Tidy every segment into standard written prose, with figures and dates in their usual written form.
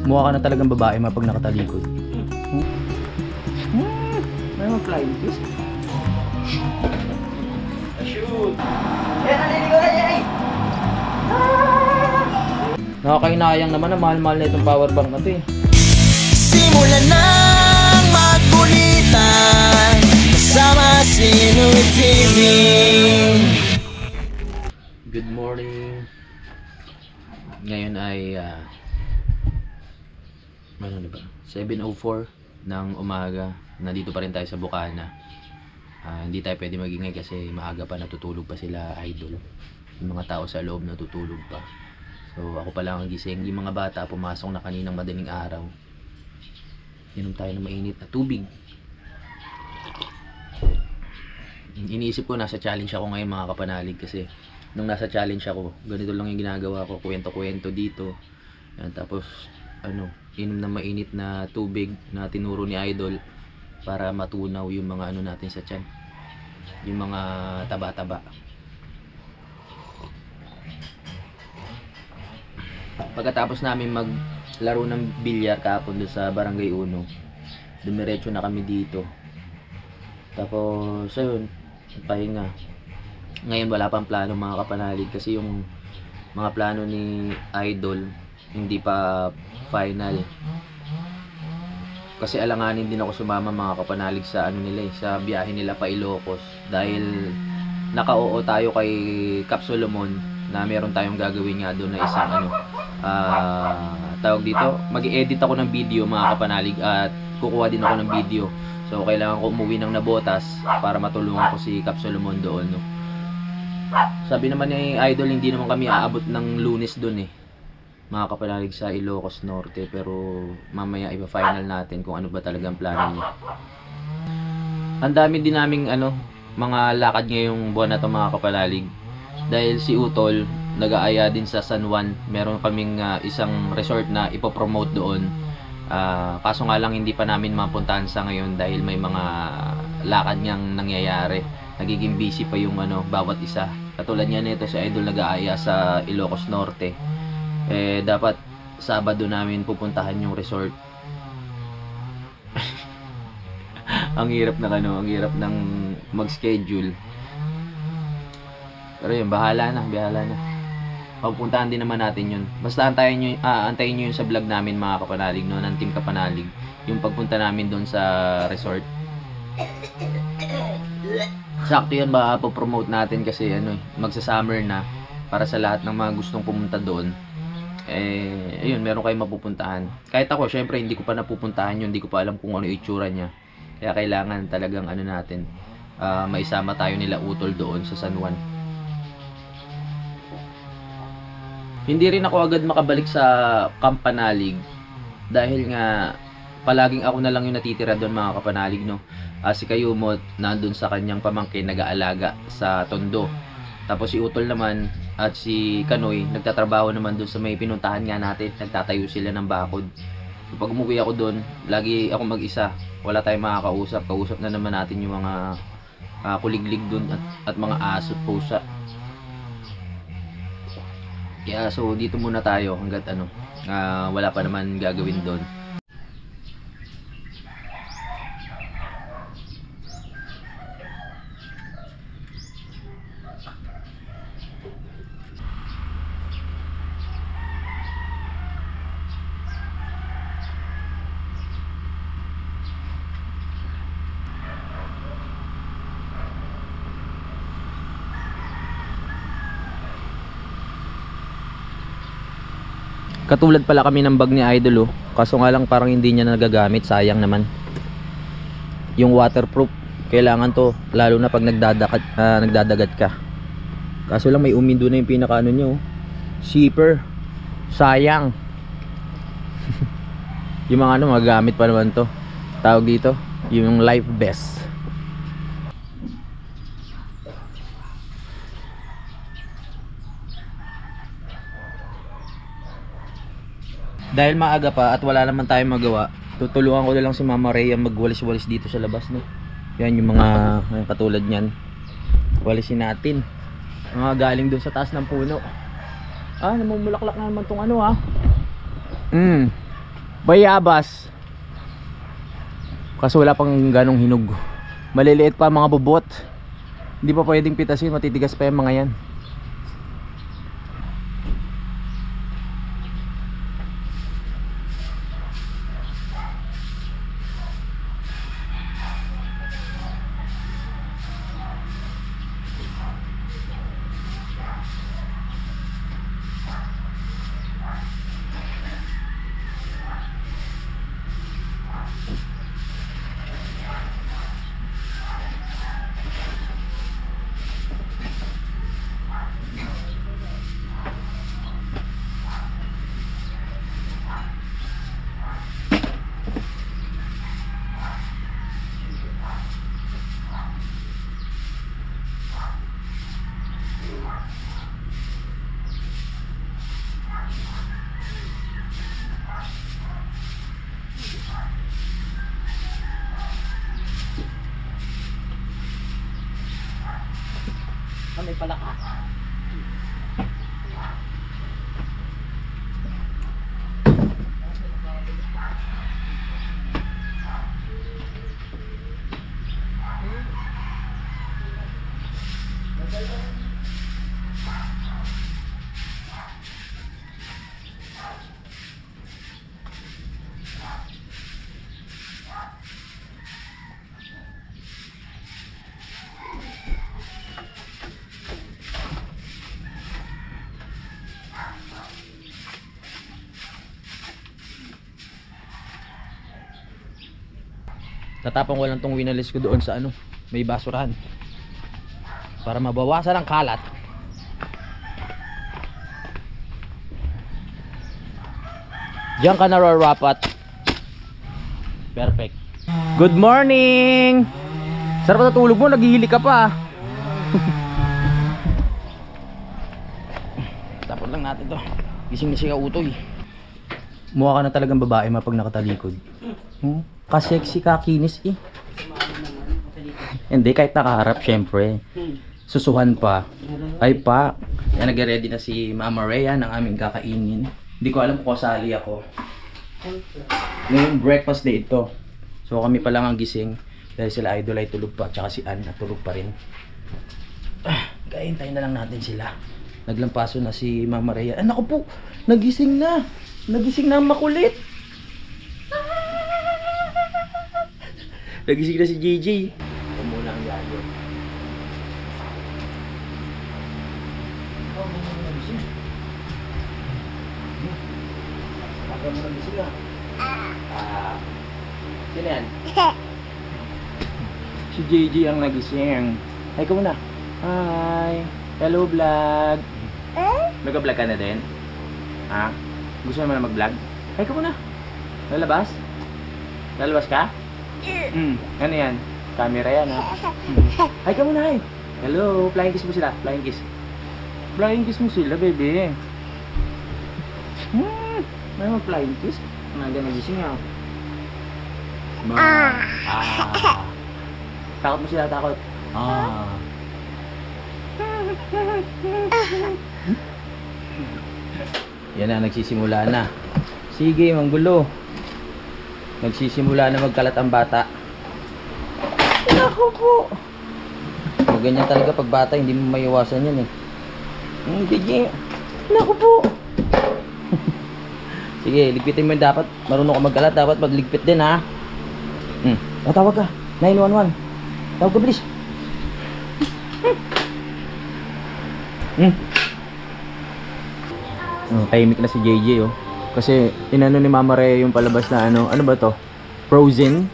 Mukha ka na talagang babae pag nakatalikod. May mga flying fish. Shoot! Nakakainayang naman na mahal-mahal na itong power bank na ito eh. Simulan nang magkulitan kasama si Noy TV. Good morning. Ngayon ay ano na ba? 7:04 ng umaga. Nandito pa rin tayo sa Bukana. Hindi tayo pwede magingay kasi maaga pa, natutulog pa sila idol. Yung mga tao sa loob natutulog pa. So ako pa lang ang gising. Yung mga bata pumasok na kaninang madaling araw. Inom tayo ng mainit na tubig. Iniisip ko nasa challenge ako ngayon mga kapanalig, kasi nung nasa challenge ako, ganito lang yung ginagawa ko, kwento-kwento dito. Yan, tapos inom ng mainit na tubig na tinuro ni Idol para matunaw yung mga natin sa tiyan. Yung mga taba-taba. Pagkatapos namin maglaro ng bilyar kahapon doon sa Barangay Uno, dumiretso na kami dito. Tapos ayun, pahinga. Ngayon wala pang plano mga kapanalig, kasi yung mga plano ni Idol hindi pa final. Kasi alanganin din ako sumama mga kapanalig sa sa biyahe nila pa Ilocos, dahil naka-oo tayo kay Cap Solomon na meron tayong gagawin nga doon na isang tawag dito, mag-i-edit ako ng video mga kapanalig at kukuha din ako ng video. So kailangan ko umuwi ng Nabotas para matulungan ko si Cap Solomon doon, no? Sabi naman ni Idol hindi naman kami aabot ng Lunes doon mga kapanalig sa Ilocos Norte, pero mamaya ipa-final natin kung ano ba talagang plano niya. Ang dami din naming mga lakad ngayong buwan na to mga kapanalig, dahil si Utol nag-aaya din sa San Juan. Meron kaming isang resort na ipopromote doon. Kaso nga lang hindi pa namin mapuntahan sa ngayon dahil may mga lakad niyang nangyayari. Nagiging busy pa yung bawat isa. Katulad niya nito, si Idol nag-aaya sa Ilocos Norte. Dapat Sabado namin pupuntahan yung resort. ang hirap ng mag-schedule. Pero yun, bahala na. Papuntahan din naman natin yun. Basta antayin nyo yun sa vlog namin mga kapanalig, no, ng Team Kapanalig. Yung pagpunta namin doon sa resort. Sakto yun, promote natin kasi magsa-summer na, para sa lahat ng mga gustong pumunta doon. Ayun, meron kayong mapupuntahan. Kahit ako, syempre hindi ko pa napupuntahan yun, hindi ko pa alam kung ano itsura niya. Kaya kailangan talagang natin, maisama tayo nila Utol doon sa San Juan. Hindi rin ako agad makabalik sa Camp Panalig dahil nga palaging ako na lang yung natitira doon mga kapanalig, no. Si Kayumot nandun sa kanyang pamangkin, nag-aalaga sa Tondo. Tapos si Utol naman at si Kanoy nagtatrabaho naman doon sa may pinuntahan nga natin, nagtatayo sila ng bakod. So, pag umuwi ako doon, lagi ako mag-isa, wala tayong makakausap. Kausap na naman natin yung mga kuliglig doon at mga aso at pusa. Kaya so dito muna tayo hanggat wala pa naman gagawin doon. Katulad pala kami ng bag ni Idol, kaso nga lang parang hindi niya nagagamit, sayang naman. Yung waterproof, kailangan to lalo na pag nagdadagat ka. Kaso lang may umindo na yung pinaka niya, zipper. Sayang. Yung mga magagamit pa naman to. Tawag dito, yung life vest. Dahil maaga pa at wala naman tayong magawa, tutulungan ko na lang si Mama Rhea magwalis-walis dito sa labas, no. Yan yung mga katulad niyan. Walisin natin. Mga galing doon sa taas ng puno. Namumulaklak na naman tong bayabas. Kaso wala pang ganong hinog. Maliliit pa mga bubot. Hindi pa pwedeng pitasin, matitigas pa yung mga yan. May palaka. Tatapang ko lang tong winalis ko doon sa ano, may basurahan para mabawasan ang kalat. Diyan ka nararapat. Perfect. Good morning. Sarap na tulog mo, naghihili ka pa. Tapos lang natin to. Gising na siya utoy. Mukha ka na talagang babae mapag nakatalikod. Kasexy ka, kinis eh. Hindi, kahit nakaharap syempre. Susuhan pa. Ay pa. Yan, nag-ready na si Mama Rhea ng aming kakainin. Hindi ko alam kung kasali ako. Ngayon breakfast day ito. So kami pa lang ang gising. Dahil sila idol ay tulog pa. Tsaka si Ann natulog pa rin. Kaintayin na lang natin sila. Naglampaso na si Mama Rhea. Naku po, nagising na. Nagising na ang makulit. Nagising na si JJ. Ito muna ang yayo. Ikaw muna nagising. Ikaw muna nagising ah. Sino yan? Si JJ ang nagising. Hi ka muna. Hi. Hello vlog. Nag-vlog ka na din? Ha? Gusto mo na mag-vlog? Hi ka muna. Lalabas? Lalabas ka? Ano yan? Camera yan ha? Hi ka muna, hi! Hello! Flying kiss mo sila, flying kiss. Flying kiss mo sila, baby. May mga flying kiss. Naga nagising nga. Takot mo sila, takot. Yan na, nagsisimula na. Sige, manggulo. Nagsisimula na magkalat ang bata. Naku po. O ganyan talaga pag bata, hindi mo maiwasan yan eh. Hindi. Naku po. Sige, ligpitin mo yung dapat. Marunong ka magkalat, dapat magligpit din ha. O tawag ka. 911. Tawag ka bilis. Tahimik na si JJ oh. Kasi inano ni Mama Rhea yung palabas na ano ba to? Frozen.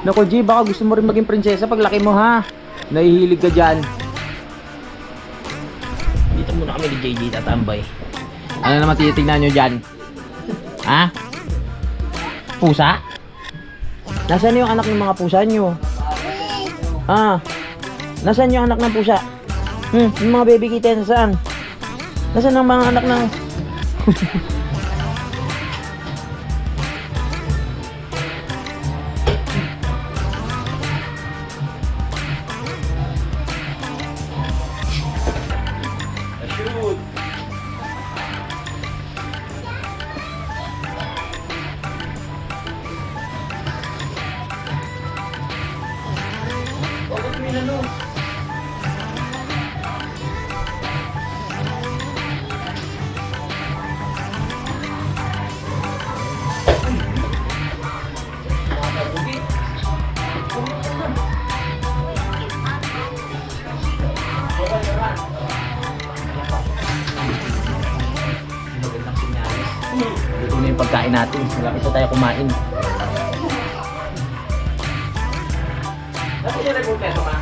Nako G, baka gusto mo rin maging prinsesa pag laki mo ha. Nahihilig ka dyan. Dito muna kami ni JJ tatambay. Ano naman tinitignan nyo dyan? Ha? Pusa? Nasaan yung anak ng mga pusa nyo? Nasaan yung anak ng pusa? Yung mga baby kitten saan? Nasaan ang mga anak ng... Shoot! Magandang sinyalis. Ito na yung pagkain natin. Malapit na tayo kumain. Kasi yun ay peso ma.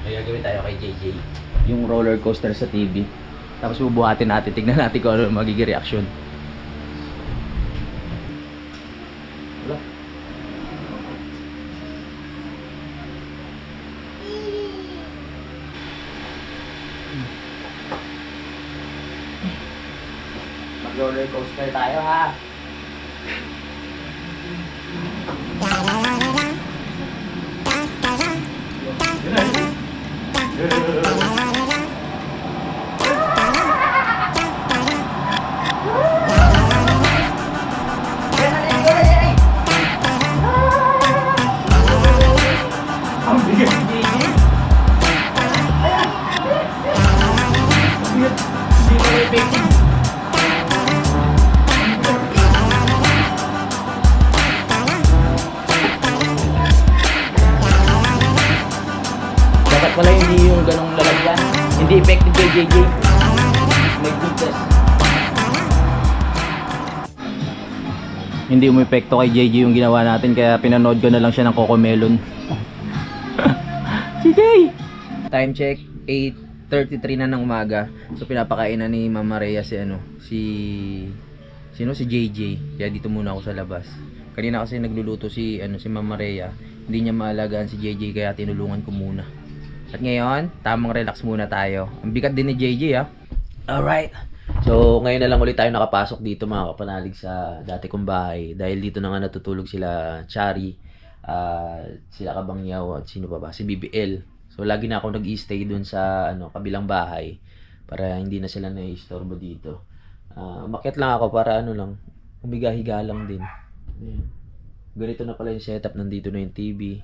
May gagawin tayo kay JJ. Yung roller coaster sa TV. Tapos bubuhatin natin. Tignan natin kung ano magiging reaction. Wala. Mag-roller coaster tayo ha. Dapat pala hindi yung ganong lalagyan. Hindi effective kay JJ. May goodness. Hindi umepekto kay JJ yung ginawa natin, kaya pinanood ko na lang siya ng Cocomelon. JJ! Time check, 8:33 na ng umaga. So pinapakain na ni Mama Rhea si si JJ. Kaya dito muna ako sa labas. Kanina kasi nagluluto si Mama Rhea. Hindi niya maalagaan si JJ, kaya tinulungan ko muna. At ngayon, tamang relax muna tayo. Ang bigat din ni JJ ha. Alright. So ngayon na lang ulit tayo nakapasok dito mga kapanalig sa dati kong bahay. Dahil dito na nga natutulog sila Chari, sila Kabangyaw at sino pa ba? Si BBL. So lagi na ako nag-i-stay dun sa kabilang bahay para hindi na sila na-istorbo dito. Umakyat lang ako para humiga-higa lang din. Ayan. Ganito na pala yung setup, nandito na yung TV.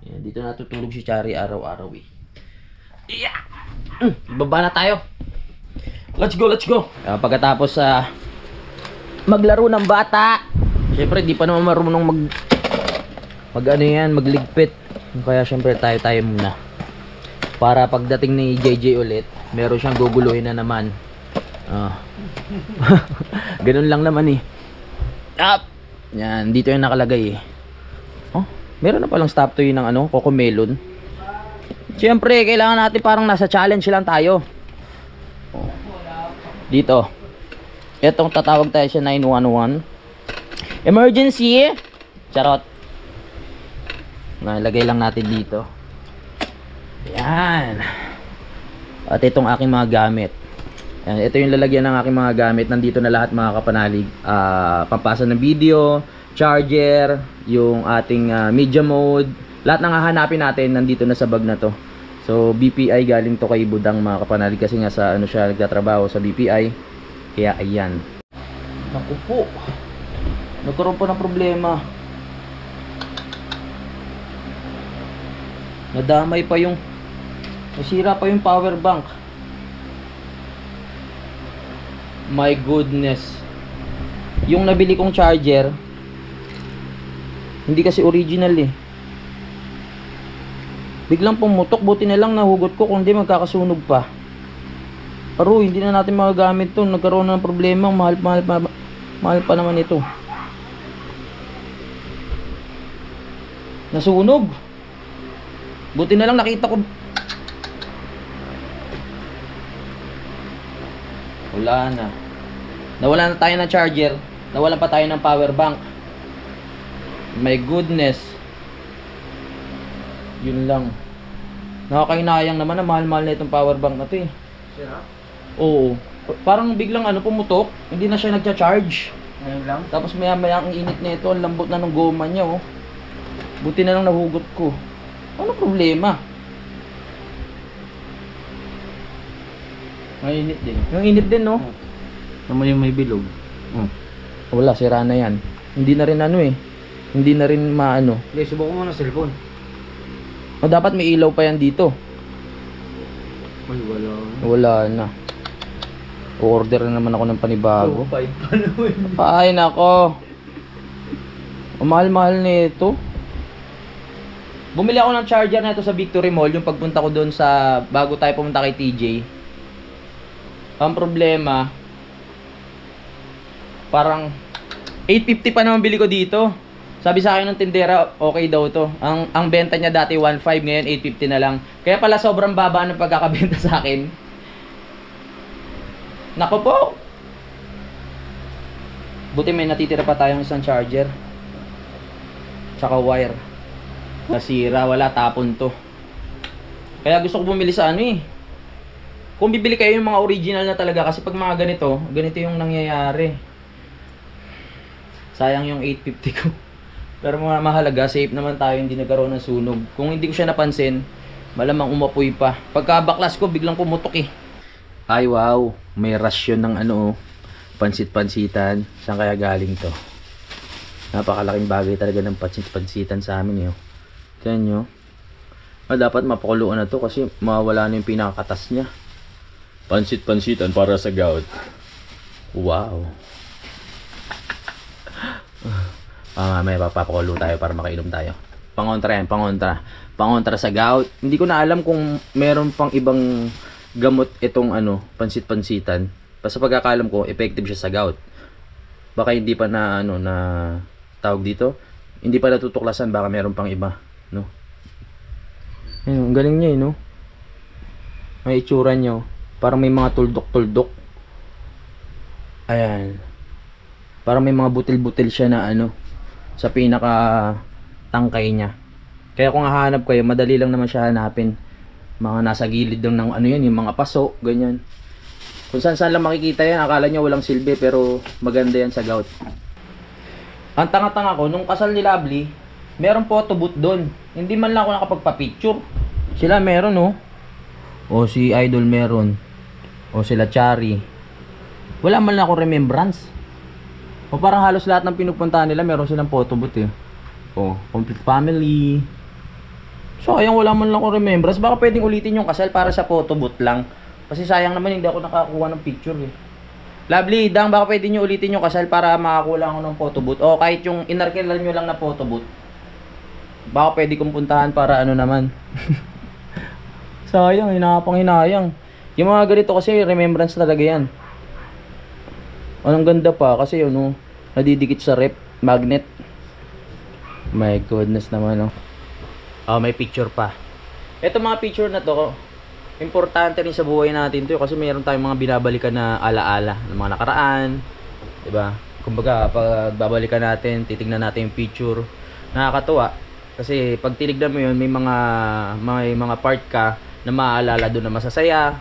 Ayan, dito natutulog si Chari araw-araw eh. Yeah! Baba na tayo. Let's go, let's go. Pagkatapos maglaro ng bata. Syempre di pa naman marunong magligpit. Kaya syempre tayo muna. Para pagdating ni JJ ulit, meron siyang guguluhin na naman. Ganun lang naman eh. Up. Yan, dito yung nakalagay eh. Oh, meron na palang stop to yun ng Cocomelon. Siyempre, kailangan natin parang nasa challenge lang tayo. Oh. Dito. Etong tatawag tayo sa 911. Emergency. Charot. Nalagay lang natin dito. Yan. At itong aking mga gamit. Yan, ito yung lalagyan ng aking mga gamit. Nandito na lahat mga kapanalig. Pampasa ng video, charger, yung ating media mode. Lahat ng hahanapin natin nandito na sa bag na to. So BPI galing to kay Budang mga kapanalig, kasi nga sa siya nagtatrabaho sa BPI. Kaya ayan. Naku po. Nagkaroon po ng problema. Nadamay pa yung nasira pa yung power bank. My goodness. Yung nabili kong charger hindi kasi original eh. Biglang pumutok, buti na lang nahugot ko, kung hindi magkakasunog pa. Pero hindi na natin magagamit to. Nagkaroon na ng problema, mahal pa naman ito. Nasunog. Buti na lang nakita ko. Wala na. Nawala na tayo ng charger. Nawala pa tayo ng power bank. My goodness. Yun lang. Nakakainayang naman na mahal-mahal na itong power bank na ito eh. Sira? Oo. Parang biglang pumutok. Hindi na siya nagcha-charge. Ngayon lang? Tapos maya-maya ang init na ito. Ang lambot na ng goma niya oh. Buti na lang nahugot ko. Ano problema? Mainit din. Yung init din, no? Naman yung may bilog. Wala, sira na yan. Hindi na rin ano eh. Hindi na rin maano. Hindi, subukan mo na cellphone. O dapat may ilaw pa yan dito. Ay, wala. Wala na. O-order na naman ako ng panibago. 2.5 pa naman. Ay, nako. Ang mahal-mahal na ito. Bumili ako ng charger na ito sa Victory Mall. Yung pagpunta ko doon sa... Bago tayo pumunta kay TJ. Ang problema... Parang... 850 pa naman bili ko dito. Sabi sa akin ng tindera, okay daw to. Ang benta niya dati 1.5, ngayon 850 na lang. Kaya pala sobrang baba ng pagkakabenta sa akin. Nako po. Buti may natitira pa tayong isang charger. Tsaka wire. Nasira, wala, tapon to. Kaya gusto ko bumili sa ano eh. Kung bibili kayo yung mga original na talaga, kasi pag mga ganito yung nangyayari. Sayang yung 850 ko. Pero mga mahalaga, safe naman tayo, hindi nagkaroon ng sunog. Kung hindi ko siya napansin, malamang umapoy pa. Pagka baklas ko, biglang pumutok eh. Ay wow, may rasyon ng ano, pansit-pansitan. Saan kaya galing to? Napakalaking bagay talaga ng pansit-pansitan sa amin yun. Tiyan nyo. Dapat mapakuluan na to kasi mawala na yung pinakakatas niya. Pansit-pansitan para sa gout. Wow. May papakulo tayo para makainom tayo. Pangontra yan, pangontra. Pangontra sa gout. Hindi ko na alam kung meron pang ibang gamot itong ano, pansit-pansitan. Basta pagkakalam ko, effective siya sa gout. Baka hindi pa na ano na tawag dito. Hindi pa natutuklasan, baka meron pang iba, no? Ayun, ang galing niya, no? May itsura niya, oh. Parang may mga tuldok-tuldok. Ayan. Parang may mga butil-butil siya na ano sa pinaka tangkay niya. Kaya kung hahanap kayo, madali lang naman siya hanapin. Mga nasa gilid lang ng ano yan, yung mga paso, ganyan. Kung saan lang makikita yan, akala nyo walang silbi, pero maganda yan sa gout. Ang tanga-tanga ko, nung kasal ni Lovely, meron photo booth doon. Hindi man lang ako nakapagpa-picture. Sila meron, oh. O si Idol meron. O sila Chari. Wala man lang ako remembrance. O parang halos lahat ng pinupuntahan nila meron silang photo booth eh. O, complete family. So, ayang wala man lang akong remembrance. Baka pwedeng ulitin yung kasal para sa photo booth lang. Kasi sayang naman hindi ako nakakuha ng picture eh. Lovely, Dang, baka pwede nyo ulitin yung kasal para makakuha ako ng photo booth. O kahit yung inarkilan nyo lang na photo booth. Baka pwede kong puntahan para ano naman. Sayang, hinayang. Yung mga ganito kasi remembrance talaga yan. Anong ganda pa kasi ano, nadidikit sa rep, magnet. My goodness naman, no. Oh, may picture pa. Ito mga picture na to, importante rin sa buhay natin to kasi mayroon tayong mga binabalikan na alaala ng mga nakaraan, 'di ba? Kumbaga, pag babalikan natin, titingnan natin yung picture. Nakakatuwa kasi pag tinignan mo 'yun, may mga part ka na maaalala doon na masasaya.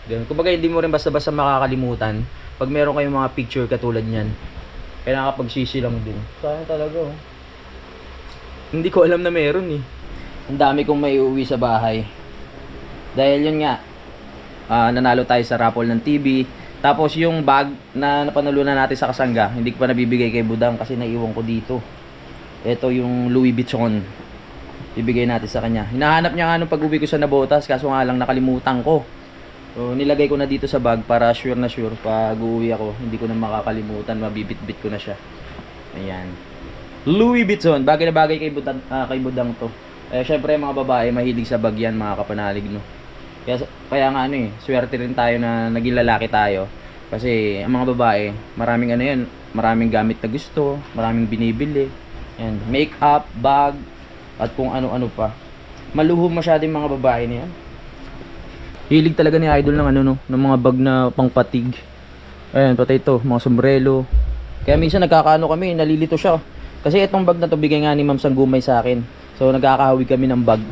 Ganun. Kumbaga, hindi mo rin basta-basta makakalimutan pag meron kayong mga picture katulad niyan. Kaya nakapagsisi lang din. Sayang talaga, oh. Hindi ko alam na meron eh. Ang dami kong may uwi sa bahay. Dahil yun nga, nanalo tayo sa raffle ng TV. Tapos yung bag na napanalunan natin sa Kasangga, hindi ko pa nabibigay kay Budang kasi naiwan ko dito. Ito yung Louis Vuitton. Ibigay natin sa kanya. Hinahanap niya nga nung pag-uwi ko sa Nabotas, kaso nga lang nakalimutan ko. So, nilagay ko na dito sa bag para sure na sure pag uuwi ako, hindi ko na makakalimutan, mabibit-bit ko na siya. Ayan. Louis Vuitton, bagay na bagay kay Budang to. Syempre mga babae mahilig sa bag yan, mga kapanalig, no. Kaya nga ano eh, swerte rin tayo na naging lalaki tayo. Kasi ang mga babae, maraming ano yan, maraming gamit na gusto, maraming binibili. Ayan, make-up, bag, at kung ano-ano pa. Maluhog masyado yung mga babae na yan. Hilig talaga ni Idol ng ano, no, ng mga bag na pangpatig. Ayan, pati ito, mga sombrero. Kaya minsan nagkakaano kami, nalilito siya. Kasi itong bag na to bigay nga ni Ma'am Sanggumay sa akin. So nagkakahawig kami ng bag.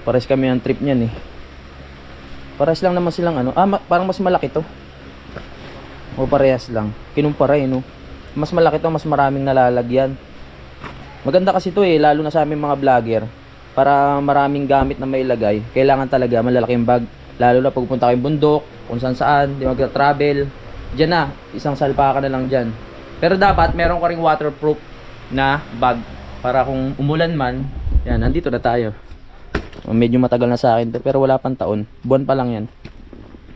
Pares kami ang trip niyan eh. Pares lang naman silang ano. Parang mas malaki to. O parehas lang. Kinumpara eh, no. Mas malaki to, mas maraming nalalagyan. Maganda kasi to eh, lalo na sa aming mga vlogger. para maraming gamit na mailagay, kailangan talaga malalaking bag. Lalo na pag pupunta kayong bundok, kung saan, di mag-travel. Diyan na, isang salpa ka na lang dyan. Pero dapat meron ka ring waterproof na bag para kung umulan man, yan, nandito na tayo. Medyo matagal na sa akin pero wala pang taon. Buwan pa lang yan.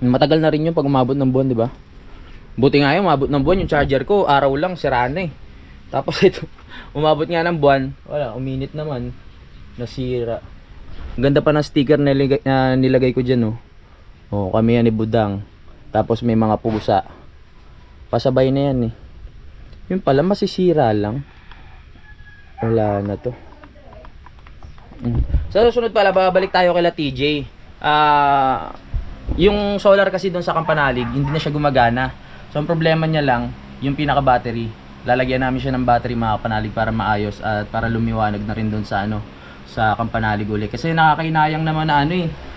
Matagal na rin yun pag umabot ng buwan, di ba? Buti nga yun, umabot ng buwan. Yung charger ko, araw lang, sira na eh. Tapos ito, umabot nga ng buwan, wala, uminit naman. Nasira. Ang ganda pa ng sticker na nilagay ko dyan, oh. Oh, kami yan ni Budang. Tapos may mga pusa. Pasabay na yan eh. Yun pala, masisira lang. Wala na to. Sa susunod pala, babalik tayo kay TJ. Yung solar kasi doon sa Kampanalig, hindi na siya gumagana. So ang problema niya lang, yung pinaka battery. Lalagyan namin siya ng battery mga Kampanalig para maayos at para lumiwanag na rin doon sa sa Kampanalig uli. Kasi nakakainayang naman na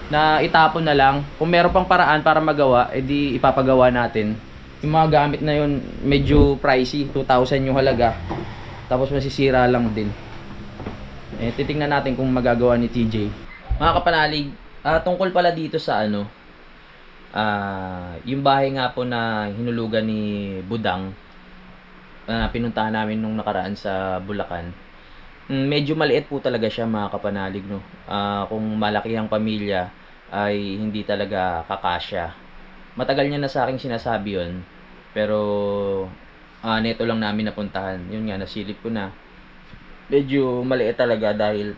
na itapon na lang. Kung meron pang paraan para magawa, edi ipapagawa natin. Yung mga gamit na yun, medyo pricey, 2,000 yung halaga. Tapos masisira lang din. Titingnan natin kung magagawa ni TJ. Mga Kapanalig, tungkol pala dito sa yung bahay nga po na hinulugan ni Budang, pinuntahan namin nung nakaraan sa Bulacan. Medyo maliit po talaga siya mga Kapanalig, no. Kung malaki ang pamilya ay hindi talaga kakasya. Matagal niya na sa akin sinasabi yun, pero neto lang namin napuntahan. Yun nga, nasilip ko na. Medyo maliit talaga dahil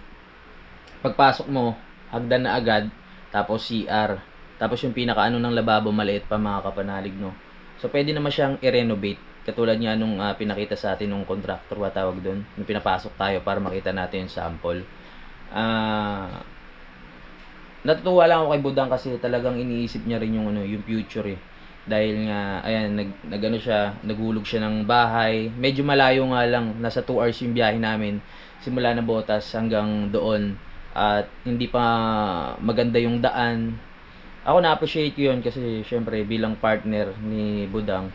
pagpasok mo, hagdan na agad, tapos CR, tapos yung pinakaano ng lababo maliit pa mga Kapanalig, no. So pwede naman siyang i-renovate. Katulad nga nung pinakita sa atin nung contractor, tawag doon, yung pinapasok tayo para makita natin yung sample. Natutuwa lang ako kay Budang kasi talagang iniisip niya rin yung yung future eh. Dahil nga ayan, nagano siya, naghulog siya ng bahay. Medyo malayo nga lang, nasa 2 hours yung biyahe namin simula na Botas hanggang doon. At hindi pa maganda yung daan. Ako na-appreciate ko yun kasi syempre bilang partner ni Budang,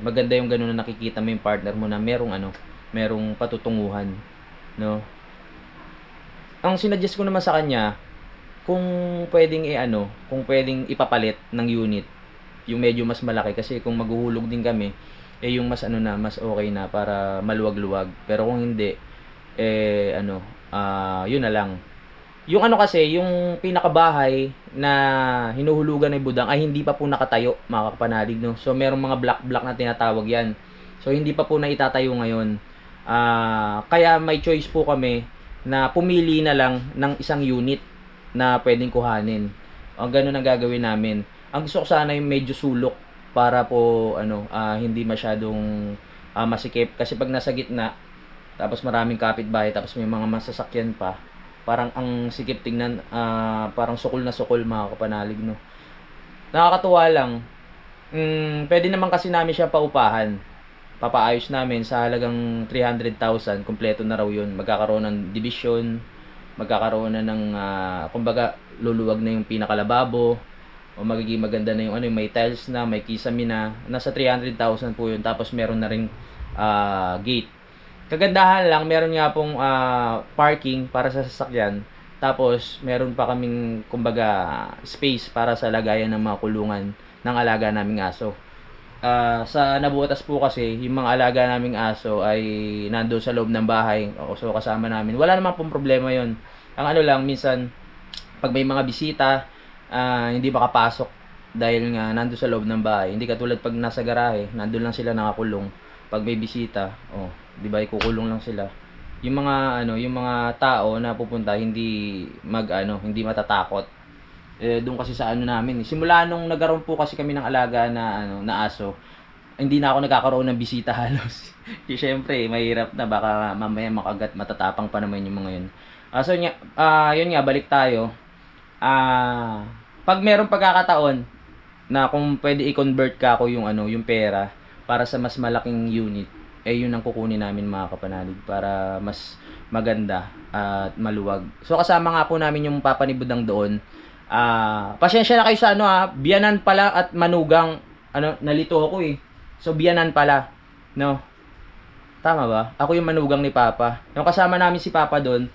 maganda yung gano'n na nakikita mo yung partner mo na merong patutunguhan, no? Ang sinadjust ko naman sa kanya, kung pwedeng kung pwedeng ipapalit ng unit, yung medyo mas malaki, kasi kung maghuhulog din kami, yung mas mas okay na para maluwag-luwag. Pero kung hindi, yun na lang. Yung kasi, yung pinakabahay na hinuhulugan ng Budang ay hindi pa po nakatayo, mga Kapanalig, no? So merong mga block na tinatawag yan. So hindi pa po na itatayo ngayon. Kaya may choice po kami na pumili na lang ng isang unit na pwedeng kuhanin. Ang ganun ang gagawin namin. Ang gusto ko sana yung medyo sulok para po hindi masyadong masikip, kasi pag nasa gitna tapos maraming kapitbahay tapos may mga masasakyan pa, parang ang sikip tingnan, parang sukol na sukol mga Kapanalig, no. Nakakatuwa lang. Pwede naman kasi namin siya paupahan. Papaayos namin sa halagang 300,000, kumpleto na raw 'yun. Magkakaroon ng division, magkakaroon na ng kumbaga luluwag na yung pinakalababo, o magiging maganda na yung may tiles na, may kisame na. Nasa 300,000 po yun. Tapos meron na ring gate. Kagandahan lang, meron nga pong parking para sa sasakyan. Tapos meron pa kaming kumbaga space para sa lagayan ng mga kulungan ng alaga naming aso. Sa Nabotas po kasi, yung mga alaga naming aso ay nandoon sa loob ng bahay, so kasama namin. Wala namang pong problema yon. Ang lang, minsan pag may mga bisita, hindi makapasok dahil nga nandoon sa loob ng bahay. Hindi katulad pag nasa garahe, nandoon lang sila nakakulong. Pag may bisita, di ba, ikukulong lang sila. Yung mga yung mga tao na pupunta hindi hindi matatakot. Doon kasi sa namin. Simula nung nagkaroon po kasi kami ng alaga na aso, hindi na ako nagkakaroon ng bisita halos. Siyempre, mahirap na, baka mamaya makagat, matatapang pa naman yung mga yun. So yun nga, balik tayo. Pag merong pagkakataon na kung pwede i-convert ka ako yung pera para sa mas malaking unit, yun ang kukunin namin mga Kapanalig para mas maganda at maluwag. So kasama nga po namin yung papa ni Budang doon. Pasensya na kayo sa Biyanan pala at Manugang, nalito ako eh. So Biyanan pala, no? Tama ba? Ako yung Manugang ni Papa. Yung kasama namin si Papa doon,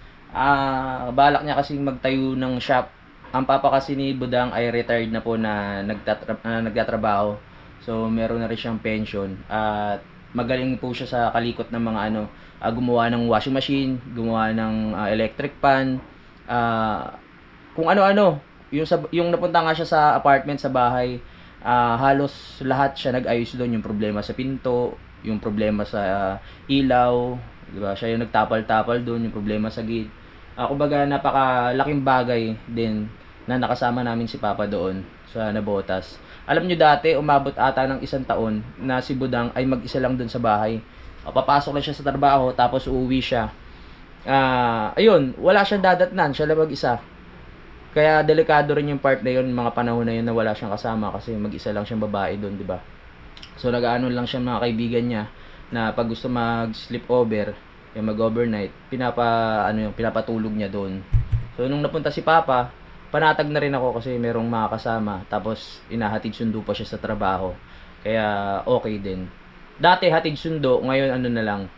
Balak niya kasi magtayo ng shop. Ang papa kasi ni Budang ay retired na po na nagtatrabaho. So meron na rin siyang pension at magaling po siya sa kalikot ng mga gumawa ng washing machine, gumawa ng electric pan, kung ano-ano. Yung napunta nga siya sa apartment, sa bahay, halos lahat siya nag-ayos doon. Yung problema sa pinto, yung problema sa ilaw, diba? Siya yung nagtapal-tapal doon, yung problema sa gate. Kumbaga napakalaking bagay din na nakasama namin si Papa doon sa Nabotas. Alam nyo dati, umabot ata ng 1 taon na si Budang ay mag-isa lang doon sa bahay. Papasok lang siya sa trabaho, tapos uuwi siya. Ayun, wala siyang dadatnan, siya lang mag-isa. Kaya delikado rin yung part na yun, mga panahon na yun na wala siyang kasama kasi mag-isa lang siyang babae doon, di ba? So nag-aano lang siya mga kaibigan niya na pag gusto mag-sleep over, yung mag-overnight, pinapatulog niya doon. So nung napunta si Papa, panatag na rin ako kasi merong mga kasama, tapos inahatid sundo pa siya sa trabaho. Kaya okay din. Dati hatid sundo, ngayon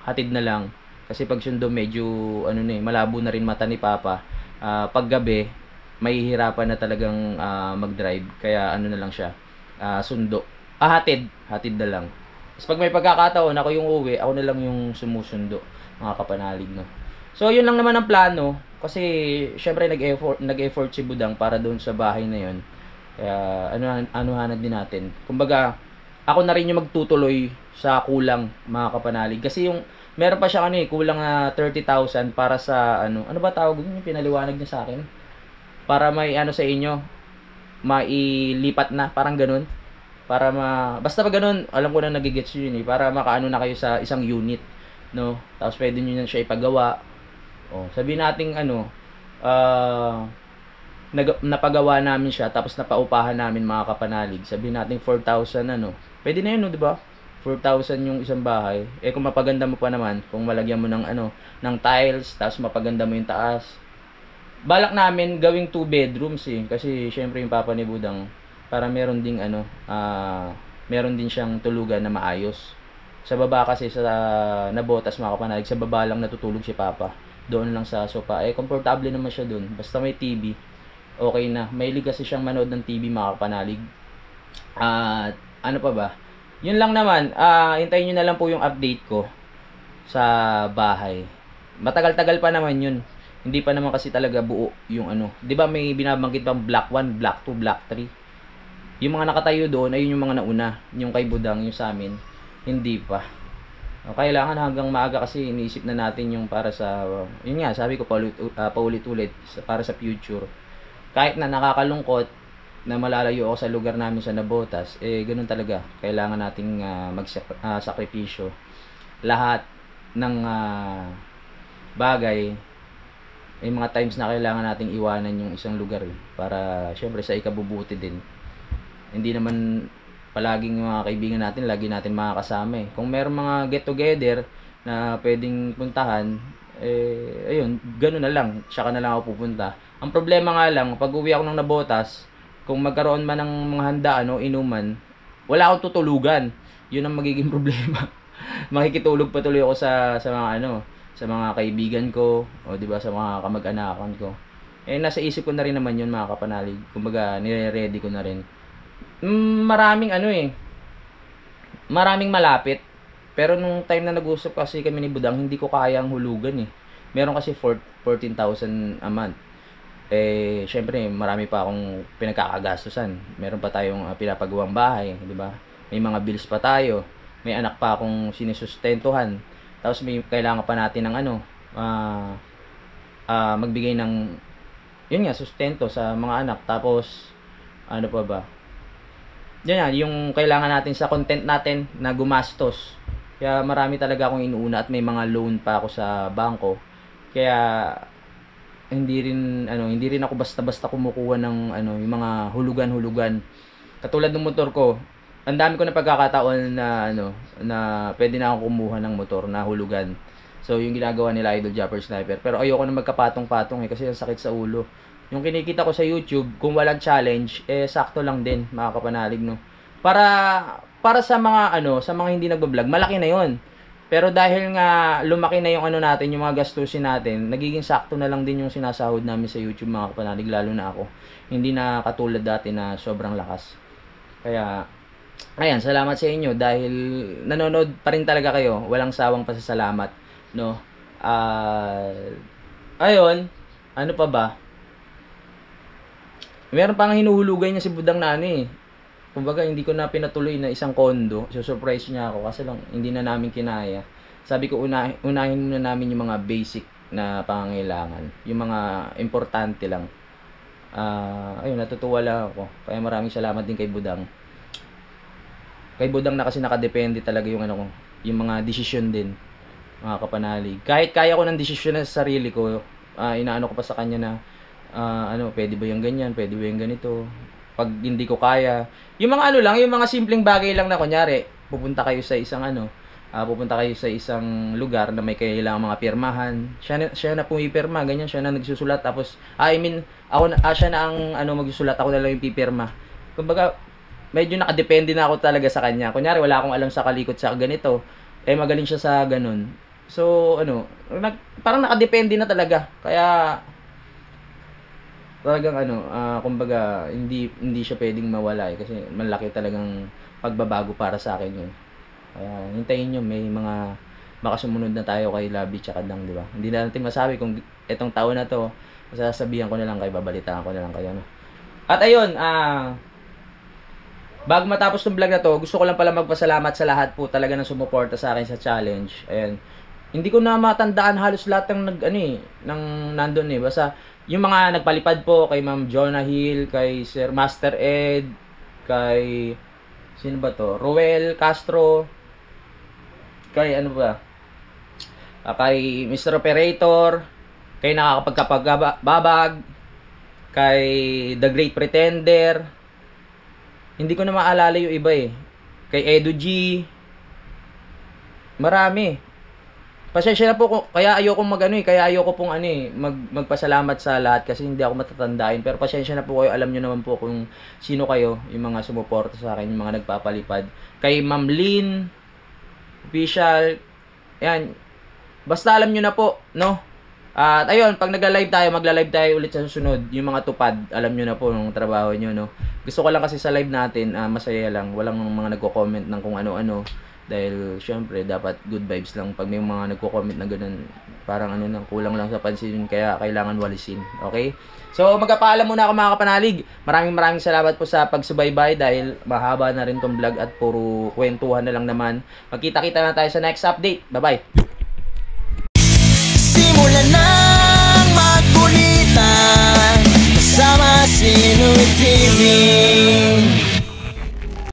hatid na lang. Kasi pag sundo medyo malabo na rin mata ni Papa. Pag gabi, mahihirapan na talagang mag-drive. Kaya na lang siya, sundo. Hatid na lang. Tapos pag may pagkakataon, ako yung uwi, ako na lang yung sumusundo, mga kapanalig, no. So yun lang naman ang plano kasi syempre nag-effort si Budang para doon sa bahay na yun. Kaya anuhanad din natin. Kumbaga, ako na rin yung magtutuloy sa kulang, mga kapanalig. Kasi yung meron pa siya kulang na 30,000 para sa ano ba tawag yun, yung pinaliwanag niya sa akin. Para may sa inyo, mailipat na, parang ganun. Para basta pa ganun, alam ko na nagigets yun para makaano na kayo sa isang unit, no? Tapos pwede niyo na siya ipagawa. Sabihin natin napagawa namin siya tapos napaupahan namin, mga kapanalig. Sabihin natin 4,000 pwede na yun, no, di ba? 4,000 yung isang bahay. Kung mapaganda mo pa naman, kung malagyan mo ng tiles, tapos mapaganda mo yung taas. Balak namin gawing 2 bedrooms kasi syempre yung Papa ni Budang para meron ding meron din siyang tulugan na maayos. Sa baba kasi sa Nabotas, mga kapanalig, sa baba lang natutulog si Papa. Doon lang sa sofa. Komportable naman siya doon. Basta may TV, okay na. Mahilig kasi siyang manood ng TV, mga kapanalig. Ano pa ba? Yun lang naman. Hintayin nyo na lang po yung update ko sa bahay. Matagal-tagal pa naman yun. Hindi pa naman kasi talaga buo yung di ba may binabanggit pang block 1, block 2, block 3. Yung mga nakatayo doon, ayun yung mga nauna. Yung kay Budang, yung sa amin, hindi pa. Kailangan hanggang maaga kasi iniisip na natin yung para sa, yun nga, sabi ko paulit-ulit, para sa future. Kahit na nakakalungkot na malalayo ako sa lugar namin sa Nabotas, ganun talaga. Kailangan nating magsakripisyo. Lahat ng bagay, may mga times na kailangan nating iwanan yung isang lugar para syempre sa ikabubuti din. Hindi naman palaging mga kaibigan natin, lagi natin makakasama Kung meron mga get together na pwedeng puntahan, ayun, gano'n na lang, tsaka na lang ako pupunta. Ang problema nga lang, pag uwi ako ng Nabotas, kung magkaroon man ng mga handaan o inuman, wala akong tutulugan. Yun ang magiging problema. Makikitulog pa tuloy ako sa mga sa mga kaibigan ko, o di ba, sa mga kamag-anakan ko. Nasa isip ko na rin naman yun, mga kapanalig. Kumbaga, nire-ready ko na rin. Maraming maraming malapit. Pero nung time na nag-usap kasi kami ni Budang, hindi ko kayang hulugan Meron kasi 14,000 a month. Syempre, marami pa akong pinagkakagastusan. Meron pa tayong pinapagawang bahay, di ba? May mga bills pa tayo. May anak pa akong sinisustentuhan. Tapos may kailangan pa natin ng magbigay ng yun nga, sustento sa mga anak. Tapos ano pa ba? Yan yung kailangan natin sa content natin na gumastos. Kaya marami talaga akong inuuna at may mga loan pa ako sa bangko. Kaya hindi rin ako basta-basta kumukuha ng yung mga hulugan-hulugan. Katulad ng motor ko, ang dami ko na pagkakataon na pwede na akong kumuha ng motor na hulugan. So yung ginagawa nila Idol Japper Sniper. Pero ayoko na magkapatong-patong kasi ang sakit sa ulo. Yung kinikita ko sa YouTube, kung walang challenge, sakto lang din, mga kapanalig, no. Para sa mga sa mga hindi nagba-vlog, malaki na 'yon. Pero dahil nga lumaki na yung ano natin, yung mga gastusin natin, nagiging sakto na lang din yung sinasahod namin sa YouTube mga kapanalig, lalo na ako. Hindi na katulad dati na sobrang lakas. Kaya, ayan, salamat sa inyo dahil nanonood pa rin talaga kayo. Walang sawang pasasalamat, no? Ayun, ano pa ba? Meron pang hinuhulugan niya si Budang na ano eh. Kumbaga, hindi ko na pinatuloy na isang kondo. So-surprise niya ako kasi lang hindi na namin kinaya. Sabi ko, unahin muna namin yung mga basic na pangangailangan. Yung mga importante lang. Ayun, natutuwa lang ako. Kaya maraming salamat din kay Budang. Kay Budang na kasi nakadepende talaga yung ano ko, yung mga desisyon din, mga kapanalig. Kahit kaya ko ng desisyon na sa sarili ko, inaano ko pa sa kanya na, pwede ba yung ganyan, pwede ba yung ganito. Pag hindi ko kaya, yung mga ano lang, yung mga simpleng bagay lang na kunyari, pupunta kayo sa isang lugar na may kailangang mga pirmahan. Siya na pumipirma, ganyan, siya na nagsusulat tapos siya na ang magsusulat, ako na lang yung pipirma. Kumbaga, medyo nakadepende na ako talaga sa kanya. Kunyari wala akong alam sa kalikot sa ganito, magaling siya sa ganun. So, parang nakadepende na talaga. Kaya talagang kumbaga hindi siya pwedeng mawala kasi malaki talagang pagbabago para sa akin yun. Kaya hintayin nyo, may mga makasumunod na tayo kay Labi tsaka Dang, di ba? Hindi na natin masabi kung etong taon na to, masasabihan ko na lang kayo, babalitaan ko na lang kayo. At ayun, bago matapos ng vlog na to, gusto ko lang pala magpasalamat sa lahat po talaga ng sumuporta sa akin sa challenge. Ayan. Hindi ko na matandaan halos lahat ng nandun eh. Basta yung mga nagpalipad po kay Ma'am Jonah Hill, kay Sir Master Ed, kay sino ba to? Roel Castro, kay kay Mr. Operator, kay Nakakapagkapag-babag, kay The Great Pretender. Hindi ko na maalala yung iba eh. Kay Edu G. Marami. Pasensya na po kaya ayoko pong magpasalamat sa lahat kasi hindi ako matatandain. Pero pasensya na po kayo, alam niyo naman po kung sino kayo, yung mga sumuporta sa akin, yung mga nagpapalipad. Kay Ma'am Lynn Official. Yan. Basta alam niyo na po, no? At ayun, pag magla-live tayo ulit sa susunod. Yung mga tupad, alam niyo na po ng trabaho niyo, no? Gusto ko lang kasi sa live natin, masaya lang. Walang mga nagko-comment ng kung ano-ano. Dahil syempre dapat good vibes lang. Pag may mga nagko-comment na ganun, parang kulang lang sa pansin, kaya kailangan walisin. Okay? So magpapaalam muna ako mga kapanalig. Maraming salamat po sa pagsubaybay dahil mahaba na rin tong vlog at puro kwentuhan na lang naman. Magkita-kita na tayo sa next update. Bye-bye. Simulan na